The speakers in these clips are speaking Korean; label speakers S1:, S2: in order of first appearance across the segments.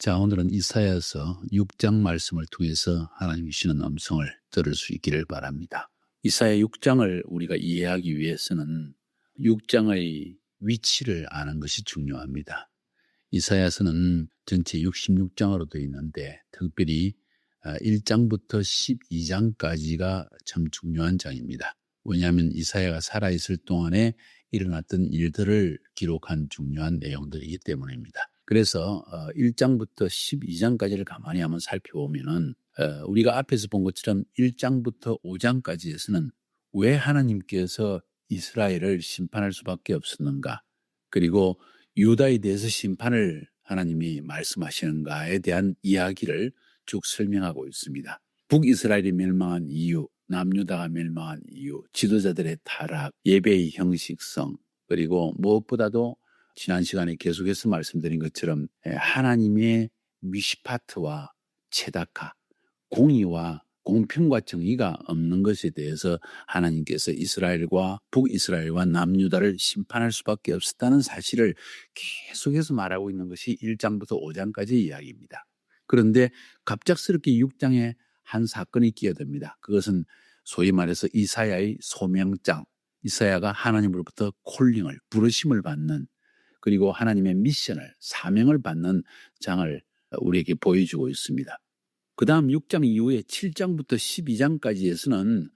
S1: 자, 오늘은 이사야서 6장 말씀을 통해서 하나님이 주시는 음성을 들을 수 있기를 바랍니다. 이사야 6장을 우리가 이해하기 위해서는 6장의 위치를 아는 것이 중요합니다. 이사야서는 전체 66장으로 되어 있는데 특별히 1장부터 12장까지가 참 중요한 장입니다. 왜냐하면 이사야가 살아있을 동안에 일어났던 일들을 기록한 중요한 내용들이기 때문입니다. 그래서 1장부터 12장까지를 가만히 한번 살펴보면은 우리가 앞에서 본 것처럼 1장부터 5장까지에서는 왜 하나님께서 이스라엘을 심판할 수밖에 없었는가, 그리고 유다에 대해서 심판을 하나님이 말씀하시는가에 대한 이야기를 쭉 설명하고 있습니다. 북이스라엘이 멸망한 이유, 남유다가 멸망한 이유, 지도자들의 타락, 예배의 형식성, 그리고 무엇보다도 지난 시간에 계속해서 말씀드린 것처럼 하나님의 미시파트와 체다카, 공의와 공평과 정의가 없는 것에 대해서 하나님께서 이스라엘과 북이스라엘과 남유다를 심판할 수밖에 없었다는 사실을 계속해서 말하고 있는 것이 1장부터 5장까지의 이야기입니다. 그런데 갑작스럽게 6장에 한 사건이 끼어듭니다. 그것은 소위 말해서 이사야의 소명장, 이사야가 하나님으로부터 콜링을, 부르심을 받는, 그리고 하나님의 미션을, 사명을 받는 장을 우리에게 보여주고 있습니다. 그 다음 6장 이후에 7장부터 12장까지에서는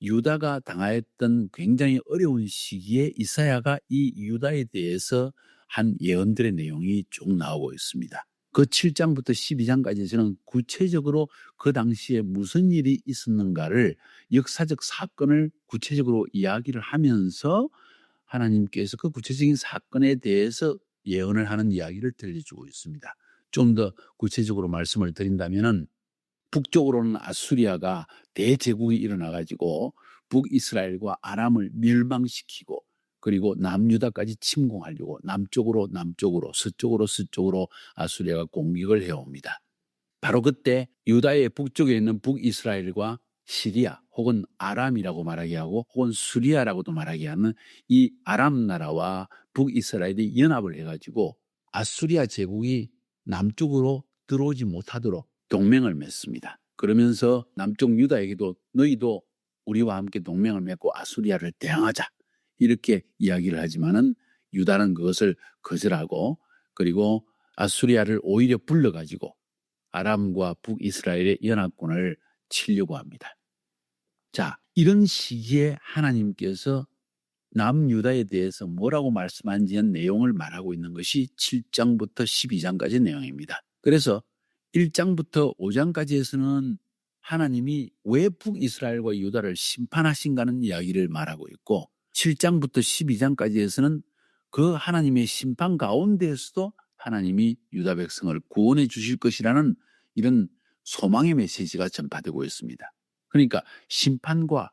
S1: 유다가 당하였던 굉장히 어려운 시기에 이사야가 이 유다에 대해서 한 예언들의 내용이 쭉 나오고 있습니다. 그 7장부터 12장까지에서는 구체적으로 그 당시에 무슨 일이 있었는가를, 역사적 사건을 구체적으로 이야기를 하면서 하나님께서 그 구체적인 사건에 대해서 예언을 하는 이야기를 들려주고 있습니다. 좀 더 구체적으로 말씀을 드린다면은 북쪽으로는 아수리아가 대제국이 일어나가지고 북이스라엘과 아람을 멸망시키고, 그리고 남유다까지 침공하려고 남쪽으로 서쪽으로 아수리아가 공격을 해옵니다. 바로 그때 유다의 북쪽에 있는 북이스라엘과 시리아 혹은 아람이라고 말하게 하고 혹은 수리아라고도 말하게 하는 이 아람 나라와 북이스라엘이 연합을 해가지고 아수리아 제국이 남쪽으로 들어오지 못하도록 동맹을 맺습니다. 그러면서 남쪽 유다에게도 너희도 우리와 함께 동맹을 맺고 아수리아를 대항하자, 이렇게 이야기를 하지만은 유다는 그것을 거절하고, 그리고 아수리아를 오히려 불러가지고 아람과 북이스라엘의 연합군을 치려고 합니다. 자, 이런 시기에 하나님께서 남유다에 대해서 뭐라고 말씀한지는 내용을 말하고 있는 것이 7장부터 12장까지 내용입니다. 그래서 1장부터 5장까지에서는 하나님이 왜 북이스라엘과 유다를 심판하신가는 이야기를 말하고 있고, 7장부터 12장까지에서는 그 하나님의 심판 가운데에서도 하나님이 유다 백성을 구원해 주실 것이라는 이런 소망의 메시지가 전파되고 있습니다. 그러니까 심판과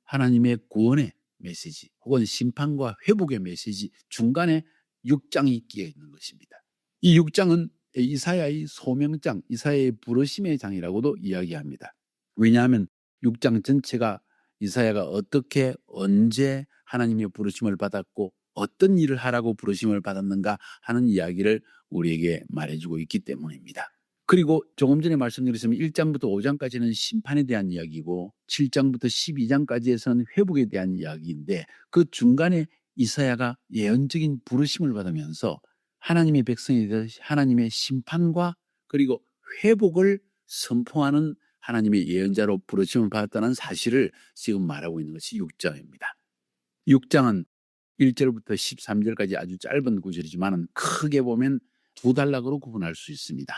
S1: 하나님의 구원의 메시지 혹은 심판과 회복의 메시지 중간에 6장이 끼어 있는 것입니다. 이 6장은 이사야의 소명장, 이사야의 부르심의 장이라고도 이야기합니다. 왜냐하면 6장 전체가 이사야가 어떻게, 언제 하나님의 부르심을 받았고 어떤 일을 하라고 부르심을 받았는가 하는 이야기를 우리에게 말해주고 있기 때문입니다. 그리고 조금 전에 말씀드렸지만 1장부터 5장까지는 심판에 대한 이야기고 7장부터 12장까지에서는 회복에 대한 이야기인데, 그 중간에 이사야가 예언적인 부르심을 받으면서 하나님의 백성에 대해서 하나님의 심판과 그리고 회복을 선포하는 하나님의 예언자로 부르심을 받았다는 사실을 지금 말하고 있는 것이 6장입니다. 6장은 1절부터 13절까지 아주 짧은 구절이지만 크게 보면 두 단락으로 구분할 수 있습니다.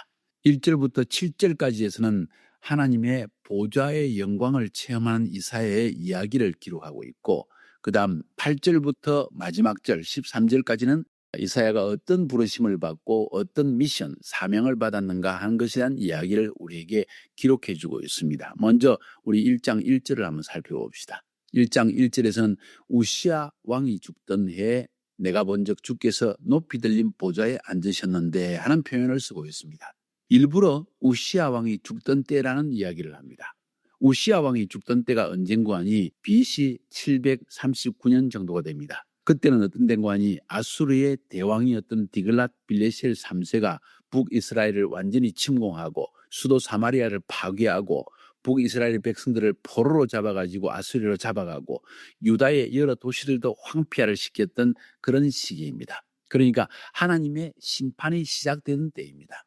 S1: 1절부터 7절까지에서는 하나님의 보좌의 영광을 체험하는 이사야의 이야기를 기록하고 있고, 그 다음 8절부터 마지막 절 13절까지는 이사야가 어떤 부르심을 받고 어떤 미션, 사명을 받았는가 하는 것에 대한 이야기를 우리에게 기록해 주고 있습니다. 먼저 우리 1장 1절을 한번 살펴봅시다. 1장 1절에서는 우시아 왕이 죽던 해에 내가 본즉 주께서 높이 들린 보좌에 앉으셨는데 하는 표현을 쓰고 있습니다. 일부러 우시아 왕이 죽던 때라는 이야기를 합니다. 우시아 왕이 죽던 때가 언젠가 하니 BC 739년 정도가 됩니다. 그때는 어떤 때인가 하니 아수르의 대왕이었던 디글랏 빌레셀 3세가 북이스라엘을 완전히 침공하고 수도 사마리아를 파괴하고 북이스라엘 백성들을 포로로 잡아가지고 아수리로 잡아가고 유다의 여러 도시들도 황폐화를 시켰던 그런 시기입니다. 그러니까 하나님의 심판이 시작되는 때입니다.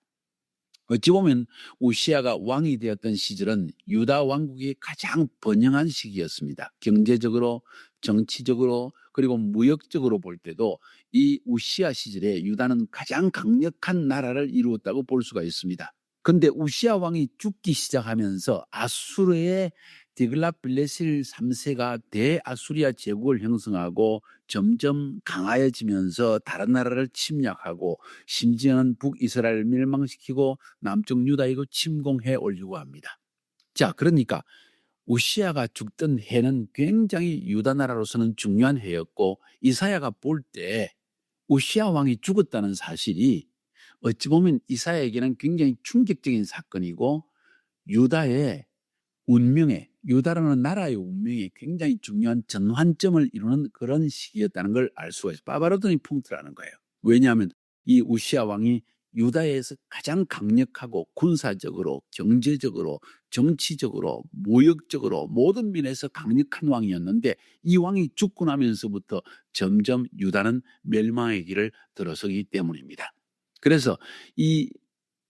S1: 어찌 보면 우시아가 왕이 되었던 시절은 유다 왕국이 가장 번영한 시기였습니다. 경제적으로, 정치적으로, 그리고 무역적으로 볼 때도 이 우시아 시절에 유다는 가장 강력한 나라를 이루었다고 볼 수가 있습니다. 그런데 우시아 왕이 죽기 시작하면서 아수르의 디글랏빌레셀 3세가 대아수리아 제국을 형성하고 점점 강하여지면서 다른 나라를 침략하고 심지어는 북이스라엘을 멸망시키고 남쪽 유다이고 침공해 오려고 합니다. 자, 그러니까 우시아가 죽던 해는 굉장히 유다 나라로서는 중요한 해였고 이사야가 볼 때 우시아 왕이 죽었다는 사실이 어찌 보면 이사야에게는 굉장히 충격적인 사건이고 유다의 운명에, 유다라는 나라의 운명에 굉장히 중요한 전환점을 이루는 그런 시기였다는 걸 알 수가 있어요. 바바로드니 풍트라는 거예요. 왜냐하면 이 우시아 왕이 유다에서 가장 강력하고 군사적으로, 경제적으로, 정치적으로, 무역적으로 모든 면에서 강력한 왕이었는데 이 왕이 죽고 나면서부터 점점 유다는 멸망의 길을 들어서기 때문입니다. 그래서 이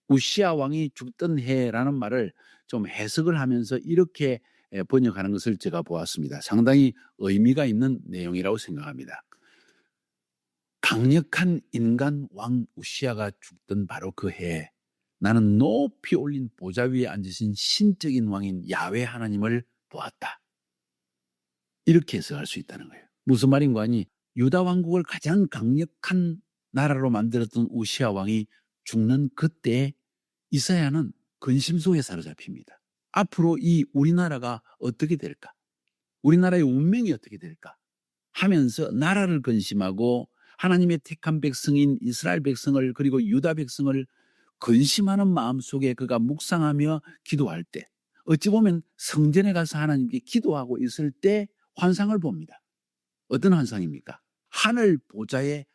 S1: 우시아 왕이 죽던 해라는 말을 좀 해석을 하면서 이렇게 번역하는 것을 제가 보았습니다. 상당히 의미가 있는 내용이라고 생각합니다. 강력한 인간 왕 우시아가 죽던 바로 그 해에 나는 높이 올린 보좌 위에 앉으신 신적인 왕인 야훼 하나님을 보았다. 이렇게 해석할 수 있다는 거예요. 무슨 말인가 하니 유다 왕국을 가장 강력한 나라로 만들었던 우시아 왕이 죽는 그때 이사야는 근심 속에 사로잡힙니다. 앞으로 이 우리나라가 어떻게 될까? 우리나라의 운명이 어떻게 될까? 하면서 나라를 근심하고 하나님의 택한 백성인 이스라엘 백성을 그리고 유다 백성을 근심하는 마음속에 그가 묵상하며 기도할 때 어찌 보면 성전에 가서 하나님께 기도하고 있을 때 환상을 봅니다. 어떤 환상입니까? 하늘 보좌에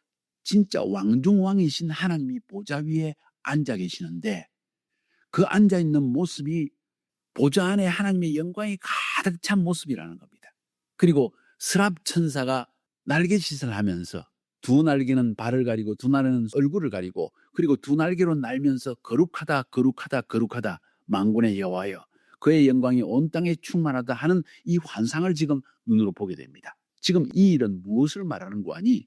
S1: 진짜 왕중왕이신 하나님이 보좌 위에 앉아 계시는데 그 앉아있는 모습이 보좌 안에 하나님의 영광이 가득 찬 모습이라는 겁니다. 그리고 스랍 천사가 날개짓을 하면서 두 날개는 발을 가리고 두 날개는 얼굴을 가리고 그리고 두 날개로 날면서 거룩하다 거룩하다 거룩하다 만군의 여호와여 그의 영광이 온 땅에 충만하다 하는 이 환상을 지금 눈으로 보게 됩니다. 지금 이 일은 무엇을 말하는 거 아니?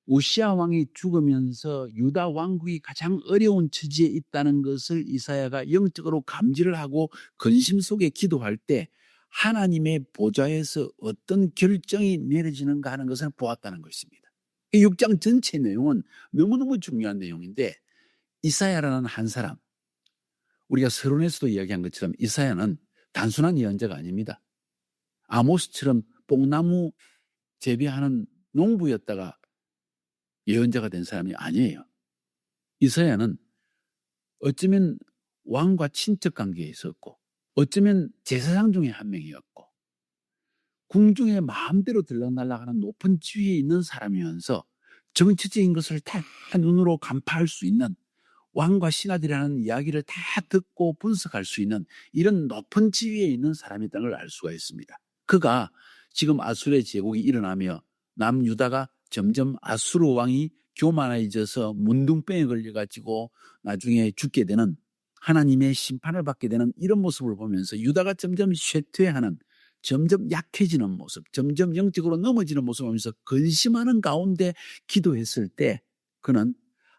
S1: 우시아 왕이 죽으면서 유다 왕국이 가장 어려운 처지에 있다는 것을 이사야가 영적으로 감지를 하고 근심 속에 기도할 때 하나님의 보좌에서 어떤 결정이 내려지는가 하는 것을 보았다는 것입니다. 이 6장 전체 내용은 너무너무 중요한 내용인데 이사야라는 한 사람, 우리가 서론에서도 이야기한 것처럼 이사야는 단순한 예언자가 아닙니다. 아모스처럼 뽕나무 재배하는 농부였다가 예언자가 된 사람이 아니에요. 이사야는 어쩌면 왕과 친척 관계에 있었고 어쩌면 제사장 중에 한 명이었고 궁중에 마음대로 들락날락하는 높은 지위에 있는 사람이면서 정치적인 것을 다 눈으로 간파할 수 있는 왕과 신하들이라는 이야기를 다 듣고 분석할 수 있는 이런 높은 지위에 있는 사람이라는 걸 알 수가 있습니다. 그가 지금 아수르의 제국이 일어나며 남유다가 점점 아수르 왕이 교만해져서 문둥병에 걸려가지고 나중에 죽게 되는 하나님의 심판을 받게 되는 이런 모습을 보면서 유다가 점점 쇠퇴하는 점점 약해지는 모습, 점점 영적으로 넘어지는 모습을 보면서 근심하는 가운데 기도했을 때 그는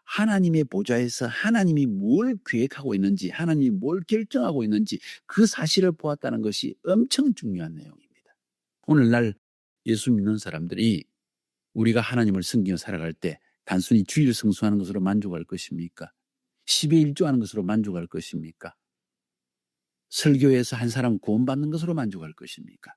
S1: 하나님의 보좌에서 하나님이 뭘 계획하고 있는지 하나님이 뭘 결정하고 있는지 그 사실을 보았다는 것이 엄청 중요한 내용입니다. 오늘날 예수 믿는 사람들이 우리가 하나님을 섬기며 살아갈 때 단순히 주일 성수하는 것으로 만족할 것입니까? 10의 1조하는 것으로 만족할 것입니까? 설교에서 한 사람 구원받는 것으로 만족할 것입니까?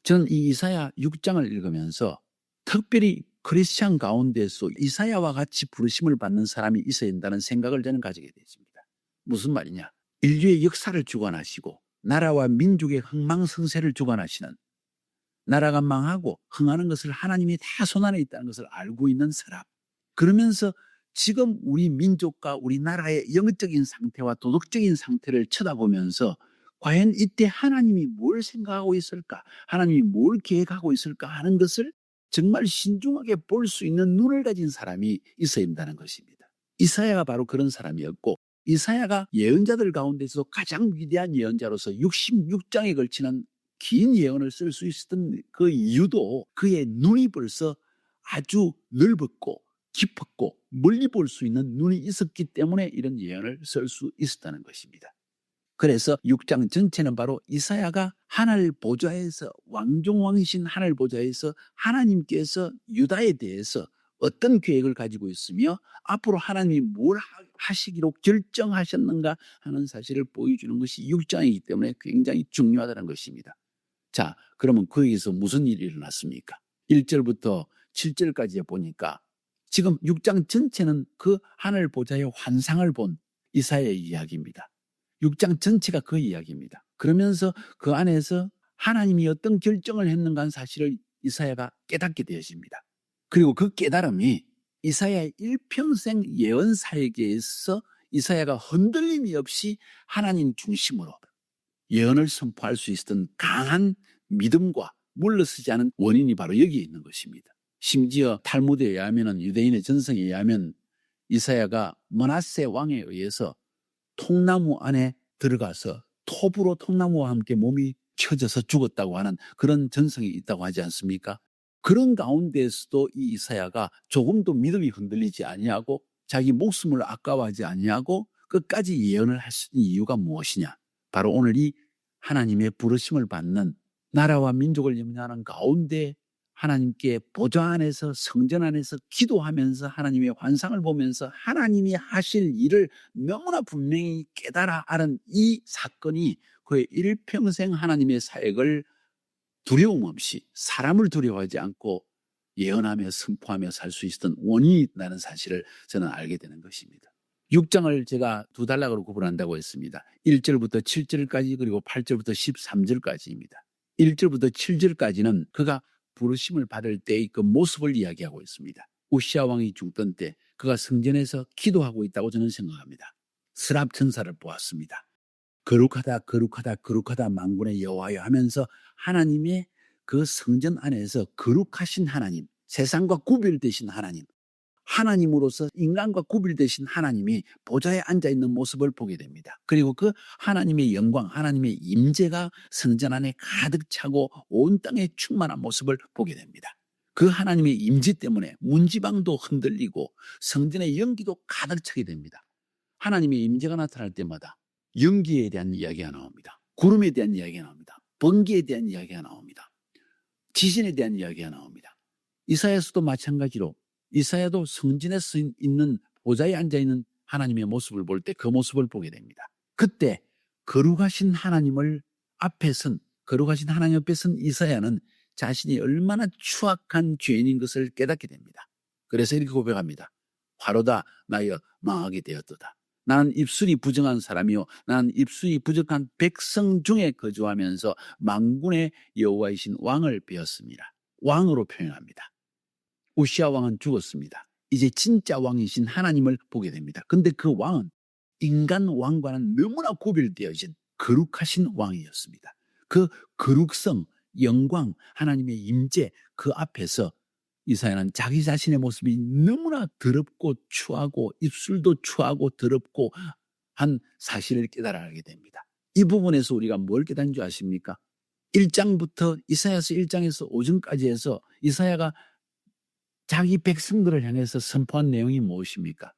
S1: 저는 이 이사야 6장을 읽으면서 특별히 크리스찬 가운데서 이사야와 같이 부르심을 받는 사람이 있어야 된다는 생각을 저는 가지게 됐습니다. 무슨 말이냐? 인류의 역사를 주관하시고 나라와 민족의 흥망성쇠를 주관하시는 나라가 망하고 흥하는 것을 하나님이 다 손안에 있다는 것을 알고 있는 사람. 그러면서 지금 우리 민족과 우리나라의 영적인 상태와 도덕적인 상태를 쳐다보면서 과연 이때 하나님이 뭘 생각하고 있을까? 하나님이 뭘 계획하고 있을까? 하는 것을 정말 신중하게 볼 수 있는 눈을 가진 사람이 있어야 한다는 것입니다. 이사야가 바로 그런 사람이었고, 이사야가 예언자들 가운데서 가장 위대한 예언자로서 66장에 걸치는 긴 예언을 쓸 수 있었던 그 이유도 그의 눈이 벌써 아주 넓었고 깊었고 멀리 볼 수 있는 눈이 있었기 때문에 이런 예언을 쓸 수 있었다는 것입니다. 그래서 6장 전체는 바로 이사야가 하늘 보좌에서, 왕중왕이신 하늘 보좌에서 하나님께서 유다에 대해서 어떤 계획을 가지고 있으며 앞으로 하나님이 뭘 하시기로 결정하셨는가 하는 사실을 보여주는 것이 6장이기 때문에 굉장히 중요하다는 것입니다. 자, 그러면 거기서 무슨 일이 일어났습니까? 1절부터 7절까지 보니까 지금 6장 전체는 그 하늘 보좌의 환상을 본 이사야의 이야기입니다. 6장 전체가 그 이야기입니다. 그러면서 그 안에서 하나님이 어떤 결정을 했는가 하는 사실을 이사야가 깨닫게 되어집니다. 그리고 그 깨달음이 이사야의 일평생 예언 사역에서 이사야가 흔들림이 없이 하나님 중심으로 예언을 선포할 수 있었던 강한 믿음과 물러서지 않은 원인이 바로 여기에 있는 것입니다. 심지어 탈무드에 의하면, 유대인의 전성에 의하면 이사야가 므낫세 왕에 의해서 통나무 안에 들어가서 톱으로 통나무와 함께 몸이 쳐져서 죽었다고 하는 그런 전성이 있다고 하지 않습니까? 그런 가운데에서도 이 이사야가 조금도 믿음이 흔들리지 아니하고 자기 목숨을 아까워하지 아니하고 끝까지 예언을 할 수 있는 이유가 무엇이냐? 바로 오늘 이 하나님의 부르심을 받는 나라와 민족을 염려하는 가운데 하나님께 보좌 안에서, 성전 안에서 기도하면서 하나님의 환상을 보면서 하나님이 하실 일을 너무나 분명히 깨달아 아는 이 사건이 그의 일평생 하나님의 사역을 두려움 없이, 사람을 두려워하지 않고 예언하며 선포하며 살 수 있었던 원인이 있다는 사실을 저는 알게 되는 것입니다. 6장을 제가 두 단락으로 구분한다고 했습니다. 1절부터 7절까지, 그리고 8절부터 13절까지입니다. 1절부터 7절까지는 그가 부르심을 받을 때의 그 모습을 이야기하고 있습니다. 우시아 왕이 죽던 때 그가 성전에서 기도하고 있다고 저는 생각합니다. 스랍 천사를 보았습니다. 거룩하다 거룩하다 거룩하다 만군의 여호와여 하면서 하나님의 그 성전 안에서 거룩하신 하나님, 세상과 구별되신 하나님, 하나님으로서 인간과 구별되신 하나님이 보좌에 앉아있는 모습을 보게 됩니다. 그리고 그 하나님의 영광, 하나님의 임재가 성전 안에 가득 차고 온 땅에 충만한 모습을 보게 됩니다. 그 하나님의 임재 때문에 문지방도 흔들리고 성전의 연기도 가득 차게 됩니다. 하나님의 임재가 나타날 때마다 연기에 대한 이야기가 나옵니다. 구름에 대한 이야기가 나옵니다. 번개에 대한 이야기가 나옵니다. 지진에 대한 이야기가 나옵니다. 이사야서도 마찬가지로 이사야도 성전에 있는 보좌에 앉아있는 하나님의 모습을 볼 때 그 모습을 보게 됩니다. 그때 거룩하신 하나님을 앞에 선, 거룩하신 하나님 앞에 선 이사야는 자신이 얼마나 추악한 죄인인 것을 깨닫게 됩니다. 그래서 이렇게 고백합니다. 화로다 나여 망하게 되었도다. 나는 입술이 부정한 사람이요 나는 입술이 부족한 백성 중에 거주하면서 만군의 여호와이신 왕을 배웠습니다. 왕으로 표현합니다. 우시아 왕은 죽었습니다. 이제 진짜 왕이신 하나님을 보게 됩니다. 근데 그 왕은 인간 왕과는 너무나 구별되어진 거룩하신 왕이었습니다. 그 거룩성, 영광, 하나님의 임재 그 앞에서 이사야는 자기 자신의 모습이 너무나 더럽고 추하고 입술도 추하고 더럽고 한 사실을 깨달아가게 됩니다. 이 부분에서 우리가 뭘 깨달은 줄 아십니까? 1장부터 이사야서 1장에서 5장까지 해서 이사야가 자기 백성들을 향해서 선포한 내용이 무엇입니까?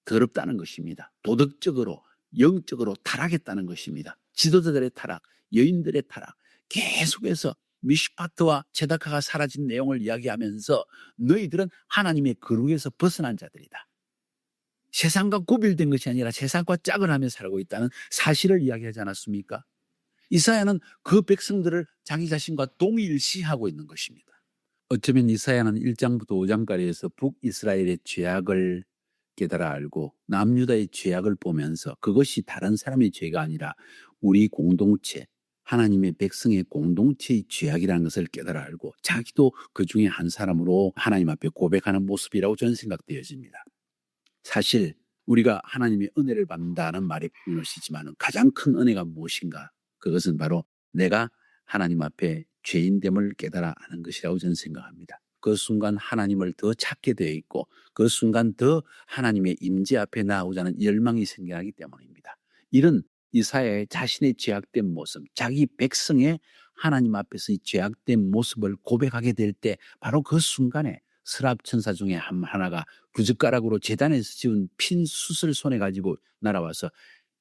S1: 더럽다는 것입니다. 도덕적으로, 영적으로 타락했다는 것입니다. 지도자들의 타락, 여인들의 타락, 계속해서 미슈파트와 제다카가 사라진 내용을 이야기하면서 너희들은 하나님의 거룩에서 벗어난 자들이다. 세상과 구별된 것이 아니라 세상과 짝을 하며 살고 있다는 사실을 이야기하지 않았습니까? 이사야는 그 백성들을 자기 자신과 동일시하고 있는 것입니다. 어쩌면 이사야는 1장부터 5장까지에서 북이스라엘의 죄악을 깨달아 알고 남유다의 죄악을 보면서 그것이 다른 사람의 죄가 아니라 우리 공동체, 하나님의 백성의 공동체의 죄악이라는 것을 깨달아 알고 자기도 그 중에 한 사람으로 하나님 앞에 고백하는 모습이라고 저는 생각되어집니다. 사실 우리가 하나님의 은혜를 받는다는 말이 표현이지만 가장 큰 은혜가 무엇인가? 그것은 바로 내가 하나님 앞에 죄인됨을 깨달아 아는 것이라고 저는 생각합니다. 그 순간 하나님을 더 찾게 되어 있고 그 순간 더 하나님의 임재 앞에 나오자는 열망이 생겨나기 때문입니다. 이런 이사야의 자신의 죄악된 모습, 자기 백성의 하나님 앞에서 이 죄악된 모습을 고백하게 될 때 바로 그 순간에 스랍 천사 중에 하나가 구젓가락으로 제단에서 지은 핀 숯을 손에 가지고 날아와서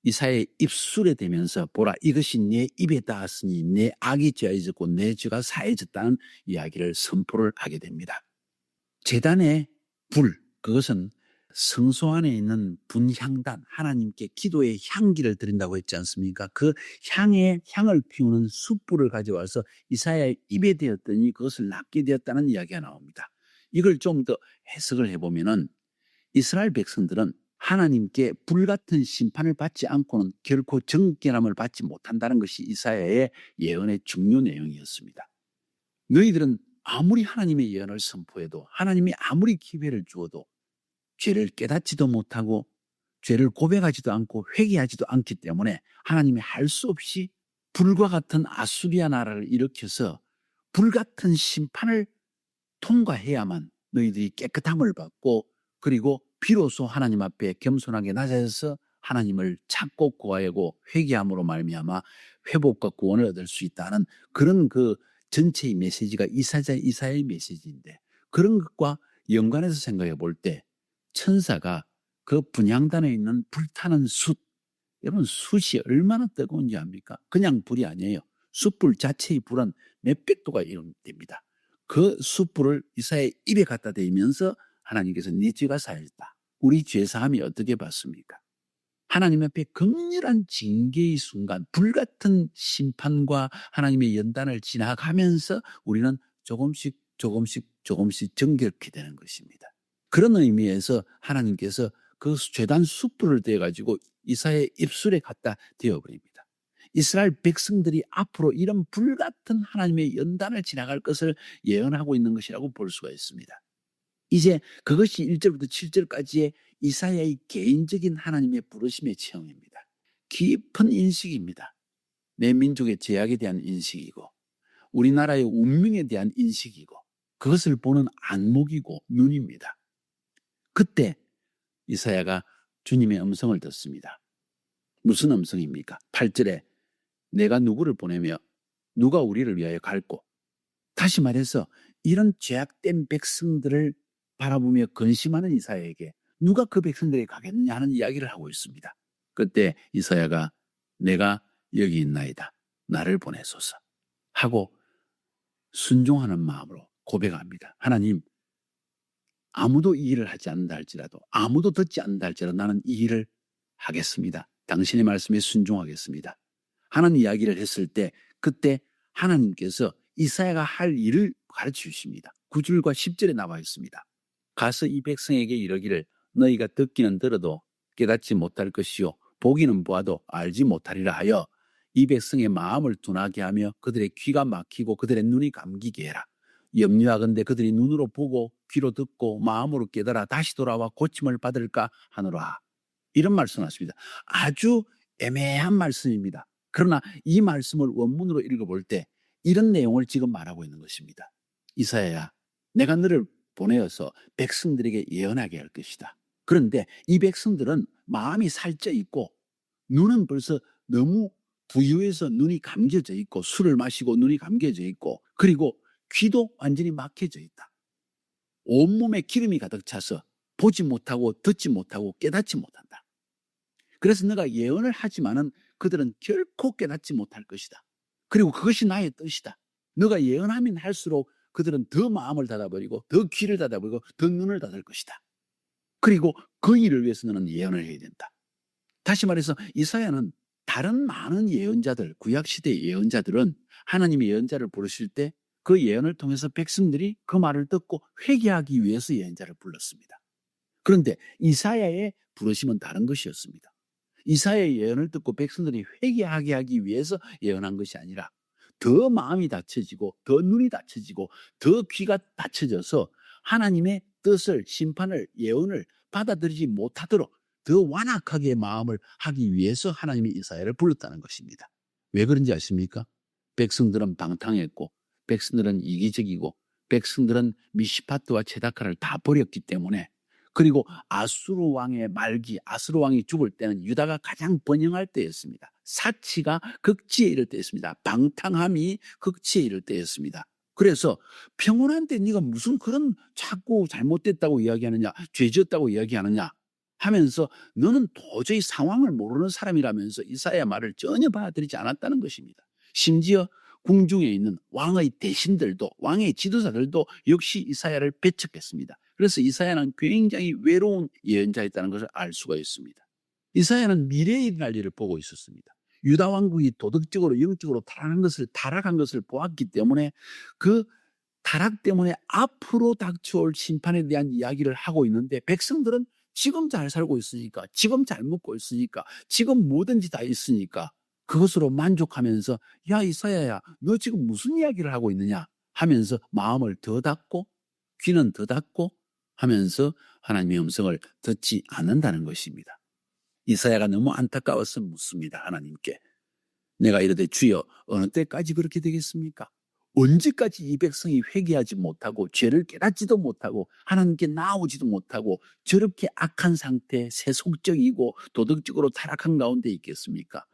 S1: 이사야의 입술에 대면서 보라 이것이 내 입에 닿았으니 내 악이 죄해졌고 내 죄가 사해졌다는 이야기를 선포를 하게 됩니다. 제단의 불, 그것은 성소 안에 있는 분향단, 하나님께 기도의 향기를 드린다고 했지 않습니까? 그 향을 피우는 숯불을 가져와서 이사야의 입에 대었더니 그것을 납게 되었다는 이야기가 나옵니다. 이걸 좀 더 해석을 해보면은 이스라엘 백성들은 하나님께 불같은 심판을 받지 않고는 결코 정결함을 받지 못한다는 것이 이사야의 예언의 중요 내용이었습니다. 너희들은 아무리 하나님의 예언을 선포해도 하나님이 아무리 기회를 주어도 죄를 깨닫지도 못하고 죄를 고백하지도 않고 회개하지도 않기 때문에 하나님이 할 수 없이 불과 같은 아수리아 나라를 일으켜서 불같은 심판을 통과해야만 너희들이 깨끗함을 받고 그리고 비로소 하나님 앞에 겸손하게 낮아져서 하나님을 찾고 구하고 회개함으로 말미암아 회복과 구원을 얻을 수 있다는 그런 그 전체의 메시지가 이사야의 메시지인데 그런 것과 연관해서 생각해 볼 때 천사가 그 분향단에 있는 불타는 숯, 여러분 숯이 얼마나 뜨거운지 압니까? 그냥 불이 아니에요. 숯불 자체의 불은 몇백 도가 됩니다. 그 숯불을 이사야의 입에 갖다 대면서 하나님께서 네 죄가 사해졌다. 우리 죄사함이 어떻게 받습니까? 하나님 앞에 극렬한 징계의 순간, 불같은 심판과 하나님의 연단을 지나가면서 우리는 조금씩 정결케 되는 것입니다. 그런 의미에서 하나님께서 그 죄단 숯불을 떼가지고 이사야의 입술에 갖다 대어버립니다. 이스라엘 백성들이 앞으로 이런 불같은 하나님의 연단을 지나갈 것을 예언하고 있는 것이라고 볼 수가 있습니다. 이제 그것이 1절부터 7절까지의 이사야의 개인적인 하나님의 부르심의 체험입니다. 깊은 인식입니다. 내 민족의 죄악에 대한 인식이고 우리나라의 운명에 대한 인식이고 그것을 보는 안목이고 눈입니다. 그때 이사야가 주님의 음성을 듣습니다. 무슨 음성입니까? 8절에 내가 누구를 보내며 누가 우리를 위하여 갈고, 다시 말해서 이런 죄악된 백성들을 바라보며 근심하는 이사야에게 누가 그 백성들에게 가겠느냐 하는 이야기를 하고 있습니다. 그때 이사야가 내가 여기 있나이다. 나를 보내소서 하고 순종하는 마음으로 고백합니다. 하나님, 아무도 이 일을 하지 않는다 할지라도 아무도 듣지 않는다 할지라도 나는 이 일을 하겠습니다. 당신의 말씀에 순종하겠습니다. 하는 이야기를 했을 때 그때 하나님께서 이사야가 할 일을 가르쳐 주십니다. 9절과 10절에 나와 있습니다. 가서 이 백성에게 이르기를 너희가 듣기는 들어도 깨닫지 못할 것이요 보기는 보아도 알지 못하리라 하여 이 백성의 마음을 둔하게 하며 그들의 귀가 막히고 그들의 눈이 감기게 해라. 염려하건대 그들이 눈으로 보고 귀로 듣고 마음으로 깨달아 다시 돌아와 고침을 받을까 하노라. 이런 말씀하십니다. 아주 애매한 말씀입니다. 그러나 이 말씀을 원문으로 읽어볼 때 이런 내용을 지금 말하고 있는 것입니다. 이사야야, 내가 너를 보내어서 백성들에게 예언하게 할 것이다. 그런데 이 백성들은 마음이 살쪄 있고 눈은 벌써 너무 부유해서 눈이 감겨져 있고 술을 마시고 눈이 감겨져 있고 그리고 귀도 완전히 막혀져 있다. 온몸에 기름이 가득 차서 보지 못하고 듣지 못하고 깨닫지 못한다. 그래서 내가 예언을 하지만은 그들은 결코 깨닫지 못할 것이다. 그리고 그것이 나의 뜻이다. 너가 예언하면 할수록 그들은 더 마음을 닫아버리고 더 귀를 닫아버리고 더 눈을 닫을 것이다. 그리고 그 일을 위해서 너는 예언을 해야 된다. 다시 말해서 이사야는 다른 많은 예언자들, 구약시대의 예언자들은 하나님의 예언자를 부르실 때 그 예언을 통해서 백성들이 그 말을 듣고 회개하기 위해서 예언자를 불렀습니다. 그런데 이사야의 부르심은 다른 것이었습니다. 이사야의 예언을 듣고 백성들이 회개하게 하기 위해서 예언한 것이 아니라 더 마음이 닫혀지고 더 눈이 닫혀지고 더 귀가 닫혀져서 하나님의 뜻을 심판을 예언을 받아들이지 못하도록 더 완악하게 마음을 하기 위해서 하나님이 이사야를 불렀다는 것입니다. 왜 그런지 아십니까? 백성들은 방탕했고, 백성들은 이기적이고, 백성들은 미시파트와 제다카를 다 버렸기 때문에, 그리고 아수르 왕의 말기, 아수르 왕이 죽을 때는 유다가 가장 번영할 때였습니다. 사치가 극치에 이를 때였습니다. 방탕함이 극치에 이를 때였습니다. 그래서 평온한데 네가 무슨 그런 자꾸 잘못됐다고 이야기하느냐, 죄졌다고 이야기하느냐 하면서 너는 도저히 상황을 모르는 사람이라면서 이사야 말을 전혀 받아들이지 않았다는 것입니다. 심지어 궁중에 있는 왕의 대신들도, 왕의 지도자들도 역시 이사야를 배척했습니다. 그래서 이사야는 굉장히 외로운 예언자였다는 것을 알 수가 있습니다. 이사야는 미래에 일어날 일을 보고 있었습니다. 유다 왕국이 도덕적으로 영적으로 타락한 것을 보았기 때문에 그 타락 때문에 앞으로 닥쳐올 심판에 대한 이야기를 하고 있는데, 백성들은 지금 잘 살고 있으니까, 지금 잘 먹고 있으니까, 지금 뭐든지 다 있으니까 그것으로 만족하면서 야 이사야야 너 지금 무슨 이야기를 하고 있느냐 하면서 마음을 더 닫고 귀는 더 닫고 하면서 하나님의 음성을 듣지 않는다는 것입니다. 이사야가 너무 안타까워서 묻습니다. 하나님께. 내가 이르되 주여 어느 때까지 그렇게 되겠습니까? 언제까지 이 백성이 회개하지 못하고 죄를 깨닫지도 못하고 하나님께 나오지도 못하고 저렇게 악한 상태, 세속적이고 도덕적으로 타락한 가운데 있겠습니까?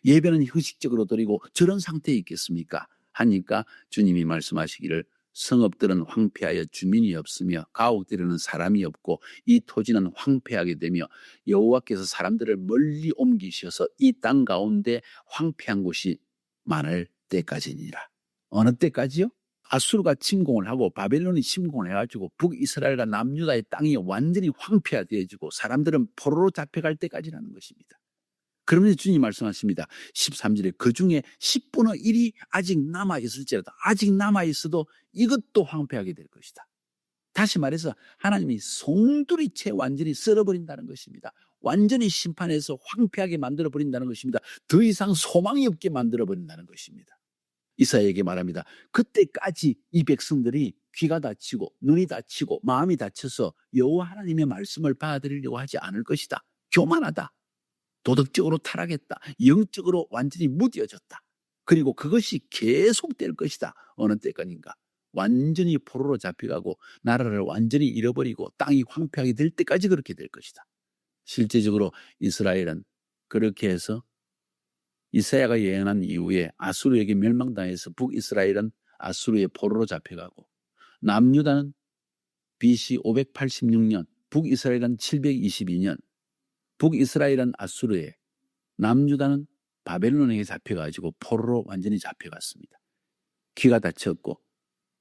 S1: 예배는 형식적으로 드리고 저런 상태에 있겠습니까? 하니까 주님이 말씀하시기를 성읍들은 황폐하여 주민이 없으며 가옥들에는 사람이 없고 이 토지는 황폐하게 되며 여호와께서 사람들을 멀리 옮기셔서 이 땅 가운데 황폐한 곳이 많을 때까지니라. 어느 때까지요? 아수르가 침공을 하고 바벨론이 침공을 해가지고 북이스라엘과 남유다의 땅이 완전히 황폐화되어지고 사람들은 포로로 잡혀갈 때까지라는 것입니다. 그러면서 주님 말씀하십니다. 13절에 그 중에 10분의 1이 아직 남아있을지라도, 아직 남아있어도 이것도 황폐하게 될 것이다. 다시 말해서 하나님이 송두리째 완전히 썰어버린다는 것입니다. 완전히 심판해서 황폐하게 만들어버린다는 것입니다. 더 이상 소망이 없게 만들어버린다는 것입니다. 이사야에게 말합니다. 그때까지 이 백성들이 귀가 닫히고 눈이 닫히고 마음이 닫혀서 여호와 하나님의 말씀을 받아들이려고 하지 않을 것이다. 교만하다. 도덕적으로 타락했다. 영적으로 완전히 무뎌졌다. 그리고 그것이 계속될 것이다. 어느 때까지인가. 완전히 포로로 잡혀가고 나라를 완전히 잃어버리고 땅이 황폐하게 될 때까지 그렇게 될 것이다. 실제적으로 이스라엘은 그렇게 해서 이사야가 예언한 이후에 아수르에게 멸망당해서 북이스라엘은 아수르의 포로로 잡혀가고 남유다는 BC 586년, 북이스라엘은 722년, 북이스라엘은 아수르에, 남유다는 바벨론에게 잡혀가지고 포로로 완전히 잡혀갔습니다. 귀가 닫혔고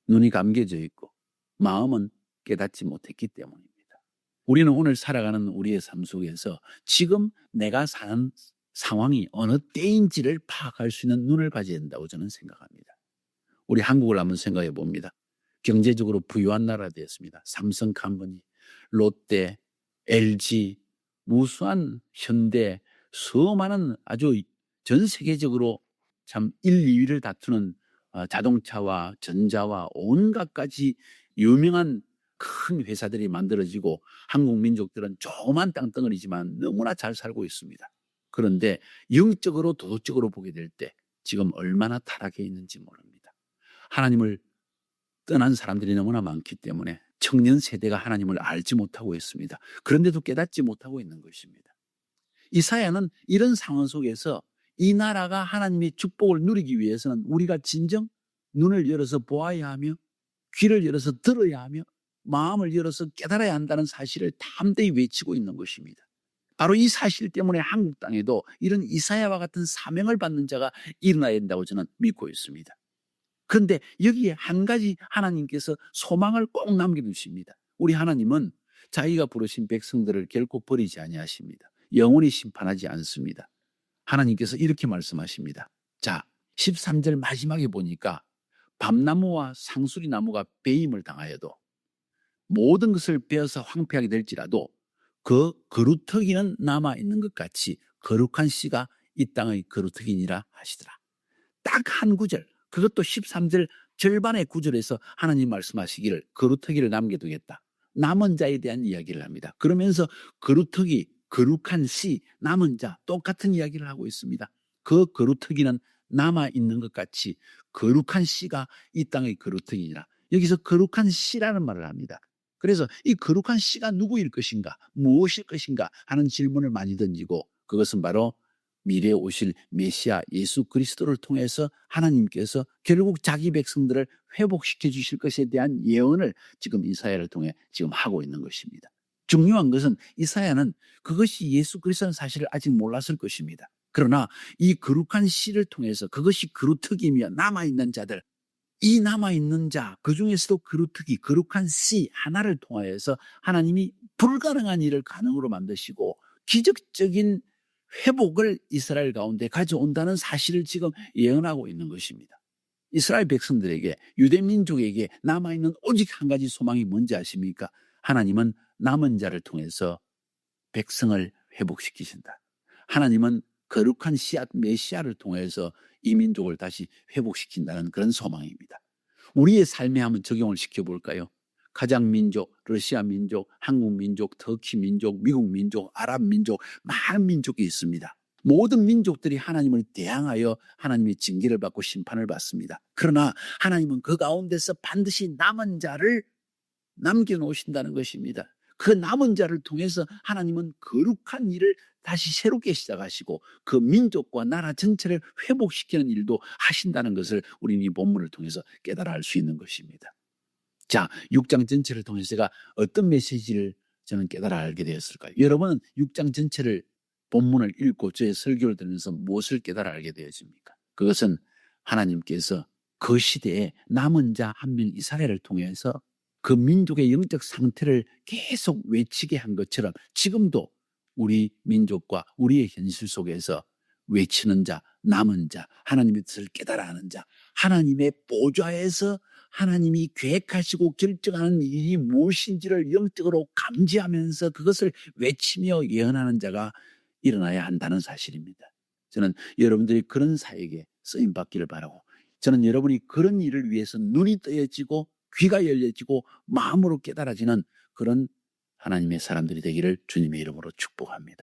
S1: 눈이 감겨져 있고 마음은 깨닫지 못했기 때문입니다. 우리는 오늘 살아가는 우리의 삶 속에서 지금 내가 사는 상황이 어느 때인지를 파악할 수 있는 눈을 가져야 된다고 저는 생각합니다. 우리 한국을 한번 생각해 봅니다. 경제적으로 부유한 나라 되었습니다. 삼성컴퍼니, 롯데, LG, 무수한 현대, 수많은 아주 전 세계적으로 참 1, 2위를 다투는 자동차와 전자와 온갖 가지 유명한 큰 회사들이 만들어지고 한국 민족들은 조그만 땅덩어리지만 너무나 잘 살고 있습니다. 그런데 영적으로 도덕적으로 보게 될 때 지금 얼마나 타락해 있는지 모릅니다. 하나님을 떠난 사람들이 너무나 많기 때문에 청년 세대가 하나님을 알지 못하고 있습니다. 그런데도 깨닫지 못하고 있는 것입니다. 이사야는 이런 상황 속에서 이 나라가 하나님의 축복을 누리기 위해서는 우리가 진정 눈을 열어서 보아야 하며 귀를 열어서 들어야 하며 마음을 열어서 깨달아야 한다는 사실을 담대히 외치고 있는 것입니다. 바로 이 사실 때문에 한국 땅에도 이런 이사야와 같은 사명을 받는 자가 일어나야 된다고 저는 믿고 있습니다. 그런데 여기에 한 가지 하나님께서 소망을 꼭 남겨두십니다. 우리 하나님은 자기가 부르신 백성들을 결코 버리지 아니하십니다. 영원히 심판하지 않습니다. 하나님께서 이렇게 말씀하십니다. 자, 13절 마지막에 보니까 밤나무와 상수리나무가 배임을 당하여도 모든 것을 베어서 황폐하게 될지라도 그 거루터기는 남아있는 것 같이 거룩한 씨가 이 땅의 거루터기니라 하시더라. 딱 한 구절, 그것도 13절 절반의 구절에서 하나님 말씀하시기를 거루터기를 남겨두겠다. 남은 자에 대한 이야기를 합니다. 그러면서 거루터기, 거룩한 씨, 남은 자 똑같은 이야기를 하고 있습니다. 그 거루터기는 남아있는 것 같이 거룩한 씨가 이 땅의 거루터기니라. 여기서 거룩한 씨라는 말을 합니다. 그래서 이 거룩한 씨가 누구일 것인가, 무엇일 것인가 하는 질문을 많이 던지고, 그것은 바로 미래에 오실 메시아 예수 그리스도를 통해서 하나님께서 결국 자기 백성들을 회복시켜 주실 것에 대한 예언을 지금 이사야를 통해 지금 하고 있는 것입니다. 중요한 것은 이사야는 그것이 예수 그리스도라는 사실을 아직 몰랐을 것입니다. 그러나 이 거룩한 씨를 통해서 그것이 거루터기며 남아있는 자들, 이 남아있는 자, 그 중에서도 거루터기, 거룩한 씨 하나를 통하여서 하나님이 불가능한 일을 가능으로 만드시고 기적적인 회복을 이스라엘 가운데 가져온다는 사실을 지금 예언하고 있는 것입니다. 이스라엘 백성들에게, 유대민족에게 남아있는 오직 한 가지 소망이 뭔지 아십니까? 하나님은 남은 자를 통해서 백성을 회복시키신다. 하나님은 거룩한 씨앗 메시아를 통해서 이 민족을 다시 회복시킨다는 그런 소망입니다. 우리의 삶에 한번 적용을 시켜볼까요? 가장 민족, 러시아 민족, 한국 민족, 터키 민족, 미국 민족, 아랍 민족, 많은 민족이 있습니다. 모든 민족들이 하나님을 대항하여 하나님의 징계를 받고 심판을 받습니다. 그러나 하나님은 그 가운데서 반드시 남은 자를 남겨놓으신다는 것입니다. 그 남은 자를 통해서 하나님은 거룩한 일을 다시 새롭게 시작하시고 그 민족과 나라 전체를 회복시키는 일도 하신다는 것을 우리는 이 본문을 통해서 깨달아 알 수 있는 것입니다. 자, 6장 전체를 통해서 제가 어떤 메시지를 저는 깨달아 알게 되었을까요? 여러분은 6장 전체를 본문을 읽고 저의 설교를 들으면서 무엇을 깨달아 알게 되어집니까? 그것은 하나님께서 그 시대에 남은 자 한 명 이스라엘을 통해서 그 민족의 영적 상태를 계속 외치게 한 것처럼 지금도 우리 민족과 우리의 현실 속에서 외치는 자, 남은 자, 하나님의 뜻을 깨달아 하는 자, 하나님의 보좌에서 하나님이 계획하시고 결정하는 일이 무엇인지를 영적으로 감지하면서 그것을 외치며 예언하는 자가 일어나야 한다는 사실입니다. 저는 여러분들이 그런 사역에 쓰임받기를 바라고, 저는 여러분이 그런 일을 위해서 눈이 뜨여지고 귀가 열려지고 마음으로 깨달아지는 그런 하나님의 사람들이 되기를 주님의 이름으로 축복합니다.